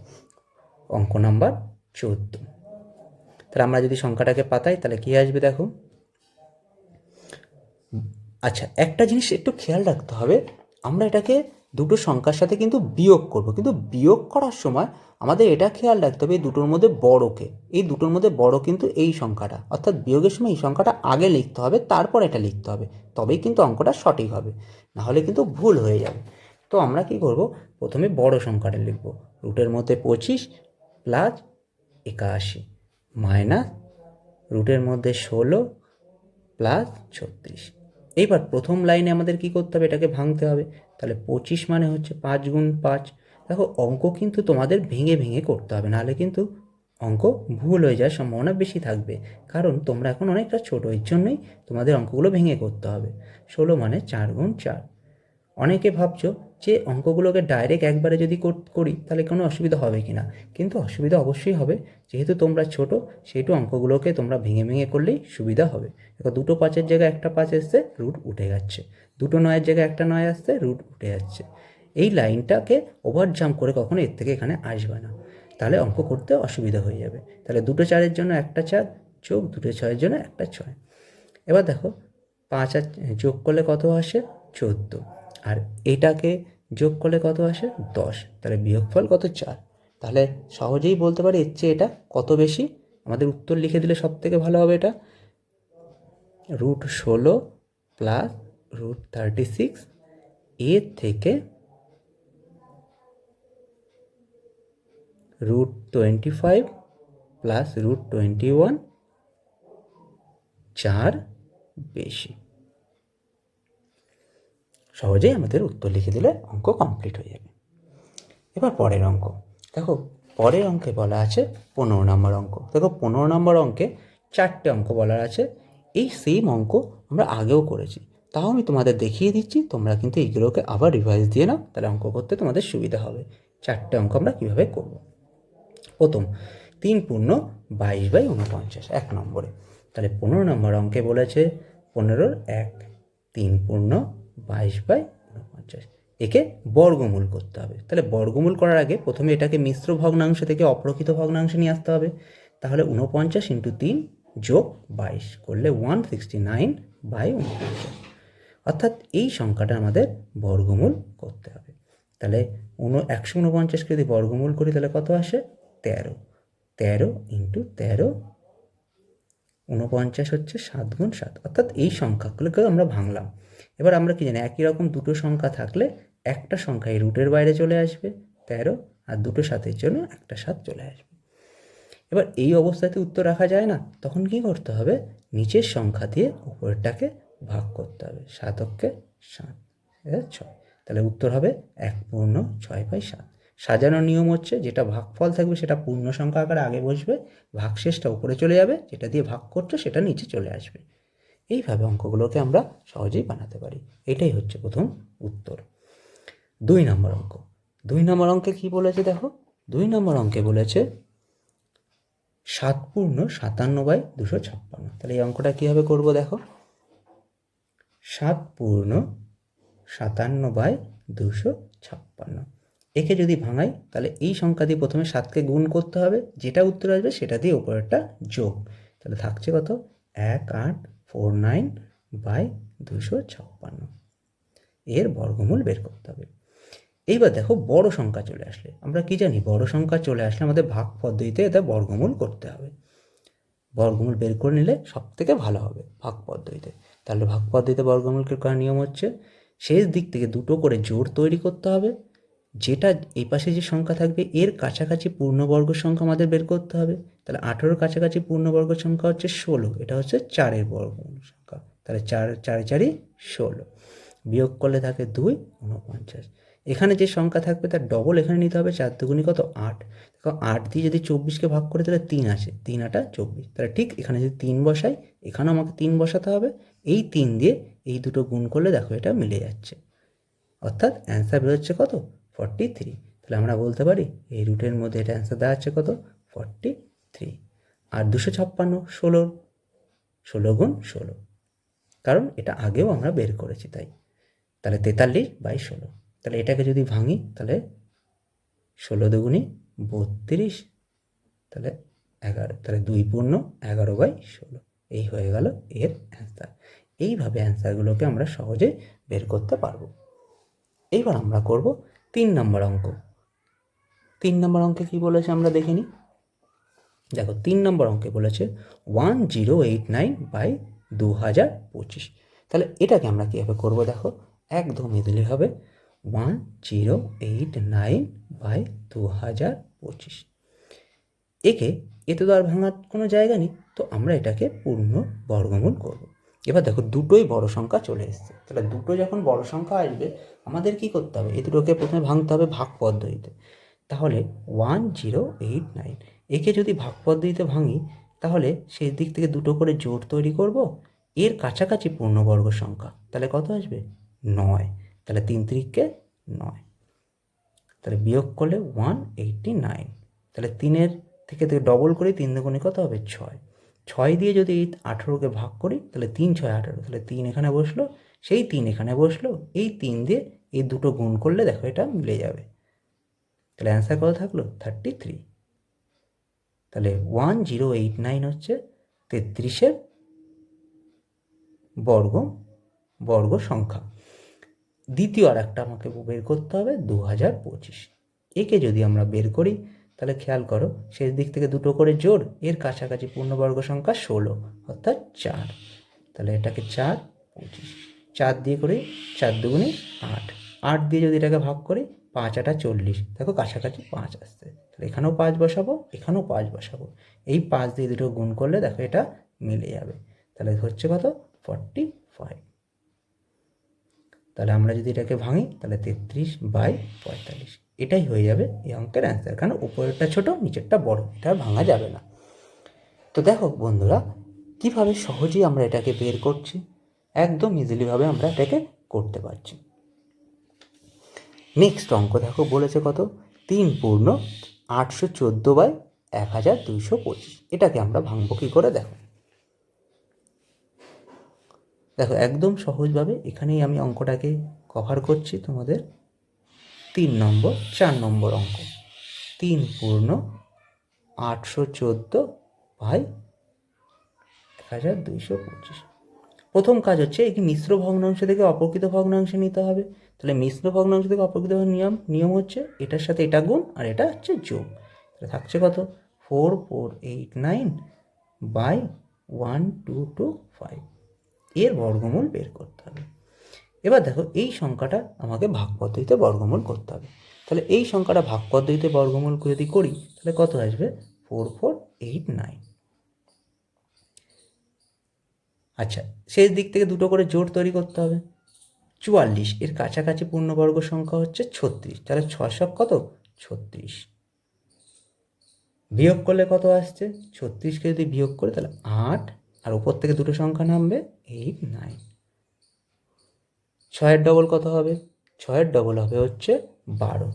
অঙ্ক নাম্বার 14। তাহলে আমরা যদি সংখ্যাটাকে পাতাই তাহলে কী আসবে দেখো। আচ্ছা, একটা জিনিস একটু খেয়াল রাখতে হবে, আমরা এটাকে দুটো সংখ্যার সাথে কিন্তু বিয়োগ করব, কিন্তু বিয়োগ করার সময় আমাদের এটা খেয়াল রাখতে হবে এই দুটোর মধ্যে বড়কে, এই দুটোর মধ্যে বড় কিন্তু এই সংখ্যাটা, অর্থাৎ বিয়োগের সময় এই সংখ্যাটা আগে লিখতে হবে, তারপর এটা লিখতে হবে, তবেই কিন্তু অঙ্কটা সঠিক হবে, নাহলে কিন্তু ভুল হয়ে যাবে। তো আমরা কি করব, প্রথমে বড় সংখ্যাটা লিখব, রুটের মধ্যে 25 প্লাস 81 মাইনাস রুটের মধ্যে 16 প্লাস 36। এইবার প্রথম লাইনে আমাদের কি করতে হবে, এটাকে ভাঙতে হবে। তাহলে 25 মানে হচ্ছে 5 গুণ 5। দেখো অঙ্ক কিন্তু তোমাদের ভেঙে ভেঙে করতে হবে, নাহলে কিন্তু অঙ্ক ভুল হয়ে যাওয়ার সম্ভাবনা বেশি থাকবে, কারণ তোমরা এখন অনেকটা ছোটো, এর জন্যই তোমাদের অঙ্কগুলো ভেঙে করতে হবে। 16 মানে 4 গুণ 4। অনেকে ভাবছো যে অঙ্কগুলোকে ডাইরেক্ট একবারে যদি করি তাহলে কোনো অসুবিধা হবে কি না, কিন্তু অসুবিধা অবশ্যই হবে, যেহেতু তোমরা ছোট সেহেতু অঙ্কগুলোকে তোমরা ভেঙে ভেঙে করলেই সুবিধা হবে। দেখো দুটো 5-এর জায়গায় একটা 5 এসছে, রুট উঠে যাচ্ছে, দুটো 9-এর জায়গায় একটা 9 আসছে, রুট উঠে যাচ্ছে। এই লাইনটাকে ওভার জাম্প করে কখনো এর থেকে এখানে আসবে না, তাহলে অঙ্ক করতে অসুবিধা হয়ে যাবে। তাহলে দুটো 4-এর জন্য একটা 4 যোগ দুটো 6-এর জন্য একটা 6। এবার দেখো 5 আর যোগ করলে কত আসে 14, আর এটাকে যোগ করলে কত আসে 10, তাহলে বিয়োগফল কত 4। তাহলে সহজেই বলতে পারি এর চেয়ে এটা কত বেশি। আমাদের উত্তর লিখে দিলে সব থেকে ভালো হবে, এটা √16 প্লাস √36 এর থেকে √25 প্লাস √21 4 বেশি। সহজেই আমাদের উত্তর লিখে দিলে অঙ্ক কমপ্লিট হয়ে যাবে। এবার পরের অঙ্ক দেখো, পরের অঙ্কে বলা আছে 15 নম্বর অঙ্ক। দেখো 15 নম্বর অঙ্কে 4টে অঙ্ক বলা আছে, এই সেম অঙ্ক আমরা আগেও করেছি, তাও আমি তোমাদের দেখিয়ে দিচ্ছি, তোমরা কিন্তু এইগুলোকে আবার রিভাইজ দিয়ে নাও, তাহলে অঙ্ক করতে তোমাদের সুবিধা হবে। 4টে অঙ্ক আমরা কীভাবে করব। প্রথম 3 পূর্ণ 22/49 এক নম্বরে। তাহলে 15 নম্বর অঙ্কে বলেছে 15-র 1, 3 পূর্ণ 22/49, একে বর্গমূল করতে হবে। তাহলে বর্গমূল করার আগে প্রথমে এটাকে মিশ্র ভগ্নাংশ থেকে অপ্রকৃত ভগ্নাংশে নিয়ে আসতে হবে। তাহলে 49 × 3 যোগ 22 করলে 169/49, অর্থাৎ এই সংখ্যাটা আমাদের বর্গমূল করতে হবে। তাহলে 149কে যদি বর্গমূল করি তাহলে কত আসে 13, 13 × 13, 49 হচ্ছে 7 গুণ 7, অর্থাৎ এই সংখ্যাগুলোকে আমরা ভাঙলাম। এবার আমরা কি জানি, একই রকম দুটো সংখ্যা থাকলে একটা সংখ্যা এই রুটের বাইরে চলে আসবে 13, আর দুটো সাতের জন্য একটা 7 চলে আসবে। এবার এই অবস্থাতে উত্তর রাখা যায় না, তখন কি করতে হবে, নিচের সংখ্যা দিয়ে উপরেরটাকে ভাগ করতে হবে। 7 অক্ষে 7, 6, তাহলে উত্তর হবে 1/6/7। সাজানোর নিয়ম হচ্ছে যেটা ভাগফল থাকবে সেটা পূর্ণ সংখ্যা আকারে আগে বসবে, ভাগশেষটা উপরে চলে যাবে, যেটা দিয়ে ভাগ করছো সেটা নিচে চলে আসবে। এইভাবে অঙ্কগুলোকে আমরা সহজেই বানাতে পারি। এটাই হচ্ছে প্রথম উত্তর। 2 নম্বর অঙ্ক। 2 নম্বর অঙ্কে কি বলেছে দেখো, 2 নম্বর অঙ্কে বলেছে 7/57/256। তাহলে এই অঙ্কটা কীভাবে করবো দেখো, 7/57/256। একে যদি ভাঙাই তাহলে এই সংখ্যা দিয়ে প্রথমে 7কে গুণ করতে হবে, যেটা উত্তর আসবে সেটা দিয়ে উপরেরটা যোগ। তাহলে থাকছে কত, 1849/256। এর বর্গমূল বের করতে হবে। এইবার দেখো বড় সংখ্যা চলে আসলে আমরা কি জানি, বড় সংখ্যা চলে আসলে আমাদের ভাগ পদ্ধতিতে এটা বর্গমূল করতে হবে। বর্গমূল বের করে নিলে সব থেকে ভালো হবে ভাগ পদ্ধতিতে। তাহলে ভাগ পদ্ধতিতে বর্গমূল করার নিয়ম হচ্ছে শেষ দিক থেকে দুটো করে জোড় তৈরি করতে হবে, যেটা এই পাশে যে সংখ্যা থাকবে এর কাছাকাছি পূর্ণবর্গ সংখ্যা আমাদের বের করতে হবে। তাহলে 18-র কাছাকাছি পূর্ণবর্গ সংখ্যা হচ্ছে 16, এটা হচ্ছে 4-এর বর্গমূল সংখ্যা। তাহলে 4 4 4ই 16, বিয়োগ করলে থাকে 2, 49। এখানে যে সংখ্যা থাকবে তার ডবল এখানে নিতে হবে, 4 দুগুণী কত, 8। দেখো 8 দিয়ে যদি 24কে ভাগ করে তাহলে 3 আসে, 3 8 24। তাহলে ঠিক এখানে যদি 3 বসাই, এখানেও আমাকে 3 বসাতে হবে। এই 3 দিয়ে এই দুটো গুণ করলে দেখো এটা মিলে যাচ্ছে, অর্থাৎ অ্যান্সার বেরোচ্ছে কত, 43। তাহলে আমরা বলতে পারি এই রুটের মধ্যে এটা অ্যান্সার দেওয়া হচ্ছে কত, 43। আর 256 16, 16 গুণ 16, কারণ এটা আগেও আমরা বের করেছি তাই। তাহলে 43/16। তাহলে এটাকে যদি ভাঙি তাহলে 16 দুগুণী 32, তাহলে 11, তাহলে 2×11/16। এই হয়ে গেল এর অ্যান্সার। এইভাবে অ্যান্সারগুলোকে আমরা সহজে বের করতে পারবো। এইবার আমরা করব 3 নম্বর অঙ্ক। 3 নম্বর অঙ্কে কি বলেছে আমরা দেখে নিই। দেখো 3 নম্বর অঙ্কে বলেছে 1089/2025। তাহলে এটাকে আমরা কীভাবে করবো দেখো, একদম ইজিলি হবে 1089/2025। এতে তো আর ভাঙার কোনো জায়গা নেই, তো আমরা এটাকে পূর্ণ বর্গমূল করব। এবার দেখো দুটোই বড় সংখ্যা চলে এসছে, তাহলে দুটো যখন বড় সংখ্যা আসবে আমাদের কি করতে হবে, এই দুটোকে প্রথমে ভাঙতে হবে ভাগ পদ্ধতিতে। তাহলে 1089, একে যদি ভাগ পদ্ধতিতে ভাঙি তাহলে সেই দিক থেকে দুটো করে জোড় তৈরি করব, এর কাছাকাছি পূর্ণবর্গ সংখ্যা, তাহলে কত আসবে, 9। তাহলে 3 3-কে 9, তাহলে বিয়োগ করলে 189। তাহলে 3-এর থেকে ডবল করি, 3 দুগুণে কত হবে, 6। 6 দিয়ে যদি 18কে ভাগ করি তাহলে 3 6 18, তাহলে 3 এখানে বসলো, সেই 3 এখানে বসলো, এই 3 দিয়ে এই দুটো গুণ করলে দেখো এটা মিলে যাবে। তাহলে অ্যান্সার কত থাকলো, 33। তাহলে 1089 হচ্ছে 33-এর বর্গ সংখ্যা। দ্বিতীয় আর একটা আমাকে বের করতে হবে 2025। একে যদি আমরা বের করি তাহলে খেয়াল করো শেষ দিক থেকে দুটো করে জোড়, এর কাছাকাছি পূর্ণবর্গ সংখ্যা 16, অর্থাৎ 4। তাহলে এটাকে 4 25, 4 দিয়ে করি 4 দুগুণে 8, 8 দিয়ে যদি এটাকে ভাগ করি 5 8 40, দেখো কাছাকাছি 5 আসছে। তাহলে এখানেও 5 বসাবো, এখানেও 5 বসাবো, এই 5 দিয়ে দুটো গুণ করলে দেখো এটা মিলে যাবে। তাহলে হচ্ছে কত, 45। তাহলে আমরা যদি এটাকে ভাঙি তাহলে 33/45, এটাই হয়ে যাবে এই অঙ্কের অ্যান্সার। কারণ উপরেরটা ছোট নিচেরটা বড়, এটা ভাঙা যাবে না। তো দেখো বন্ধুরা কিভাবে সহজেই আমরা এটাকে বের করছি, একদম ইজিলিভাবে আমরা এটাকে করতে পারছি। নেক্সট অঙ্ক দেখো বলেছে কত, 3/814/1225। এটাকে আমরা ভাঙবো কী করে দেখো। দেখো একদম সহজভাবে এখানেই আমি অঙ্কটাকে কভার করছি তোমাদের। 4 নম্বর অঙ্ক, 3/814/1225। প্রথম কাজ হচ্ছে এই মিশ্র ভগ্নাংশ থেকে অপ্রকৃত ভগ্নাংশে নিতে হবে। তাহলে মিশ্র ভগ্নাংশ থেকে অপ্রকৃত নিয়ম হচ্ছে এটার সাথে এটা গুণ আর এটা হচ্ছে যোগ। তাহলে থাকছে কত, 4489/1225। এর বর্গমূল বের করতে হবে। এবার দেখো এই সংখ্যাটা আমাকে ভাগ পদ্ধতিতে বর্গমূল করতে হবে। তাহলে এই সংখ্যাটা ভাগ পদ্ধতিতে বর্গমূল যদি করি তাহলে কত আসবে? 4489। আচ্ছা, শেষ দিক থেকে দুটো করে জোড় তৈরি করতে হবে। 44 এর কাছাকাছি পূর্ণবর্গ সংখ্যা হচ্ছে 36, তাহলে 6 কত? 36। বিয়োগ করলে কত আসছে? 36কে যদি বিয়োগ করে তাহলে 8, আর উপর থেকে দুটো সংখ্যা নামবে 89। 6-এর ডবল কত হবে? 6-এর ডবল হবে হচ্ছে 12।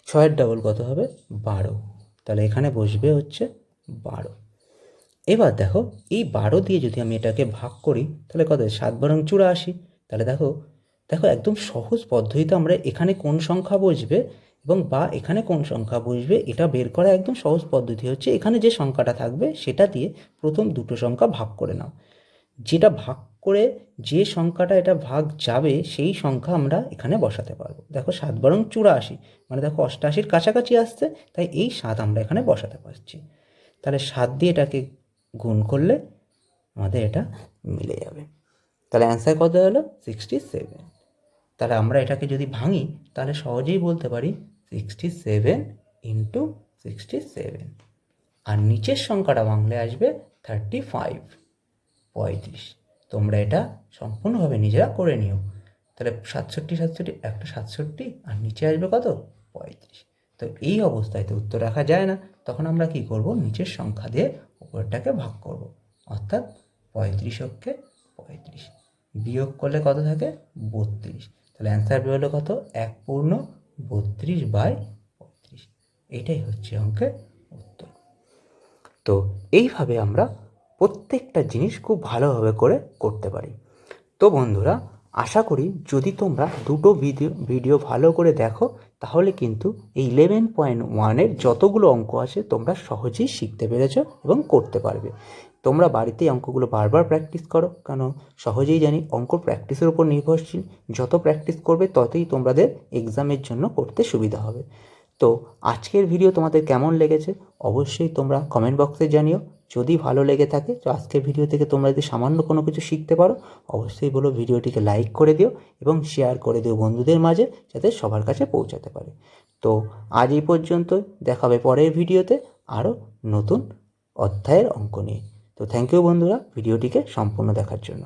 ছয়ের ডবল কত হবে? 12। তাহলে এখানে বসবে হচ্ছে 12। এবার দেখো এই 12 দিয়ে যদি আমি এটাকে ভাগ করি তাহলে কত? 7 × 84। তাহলে দেখো দেখো একদম সহজ পদ্ধতিতে আমরা এখানে কোন সংখ্যা বসবে এবং বা এখানে কোন সংখ্যা বসবে এটা বের করা একদম সহজ পদ্ধতি হচ্ছে এখানে যে সংখ্যাটা থাকবে সেটা দিয়ে প্রথম দুটো সংখ্যা ভাগ করে নাও। যেটা ভাগ করে যে সংখ্যাটা এটা ভাগ যাবে সেই সংখ্যা আমরা এখানে বসাতে পারবো। দেখো 7 × 84 মানে দেখো 88-র কাছাকাছি আসছে, তাই এই 7 আমরা এখানে বসাতে পারছি। তাহলে 7 দিয়ে এটাকে গুণ করলে আমাদের এটা মিলে যাবে। তাহলে অ্যান্সার কত হলো? 67। তাহলে আমরা এটাকে যদি ভাঙি তাহলে সহজেই বলতে পারি 67 × 67। আর নিচের সংখ্যাটা ভাঙলে আসবে 35, 35। তোমরা এটা সম্পূর্ণভাবে নিজেরা করে নিও। তাহলে 67 একটা 67 আর নিচে আসবে কত? 35। তো এই অবস্থায় তো উত্তর রাখা যায় না, তখন আমরা কি করব? নিচের সংখ্যা দিয়ে উপরটাকে ভাগ করব, অর্থাৎ 35-কে 35 বিয়োগ করলে কত থাকে? 32। তাহলে অ্যান্সার বেরোলো কত? 1/32/35। এইটাই হচ্ছে অঙ্কের উত্তর। তো এইভাবে আমরা প্রত্যেকটা জিনিস খুব ভালোভাবে করে করতে পারি। তো বন্ধুরা, আশা করি যদি তোমরা দুটো ভিডিও ভালো করে দেখো তাহলে কিন্তু এই 11.1-এর যতগুলো অঙ্ক আছে তোমরা সহজেই শিখতে পেরেছো এবং করতে পারবে। তোমরা বাড়িতেই অঙ্কগুলো বারবার প্র্যাকটিস করো, কেন সহজেই জানি অঙ্ক প্র্যাকটিসের উপর নির্ভরশীল। যত প্র্যাকটিস করবে ততই তোমাদের এক্সামের জন্য করতে সুবিধা হবে। তো আজকের ভিডিও তোমাদের কেমন লেগেছে অবশ্যই তোমরা কমেন্ট বক্সে জানিও। যদি ভালো লেগে থাকে তো আজকের ভিডিও থেকে তোমরা যদি সামান্য কোনো কিছু শিখতে পারো অবশ্যই বলো ভিডিওটিকে লাইক করে দিও এবং শেয়ার করে দিও বন্ধুদের মাঝে, যাতে সবার কাছে পৌঁছাতে পারে। তো আজ এই পর্যন্ত, দেখা হবে পরের ভিডিওতে আরও নতুন অধ্যায়ের অঙ্ক নিয়ে। তো থ্যাংক ইউ বন্ধুরা ভিডিওটিকে সম্পূর্ণ দেখার জন্য।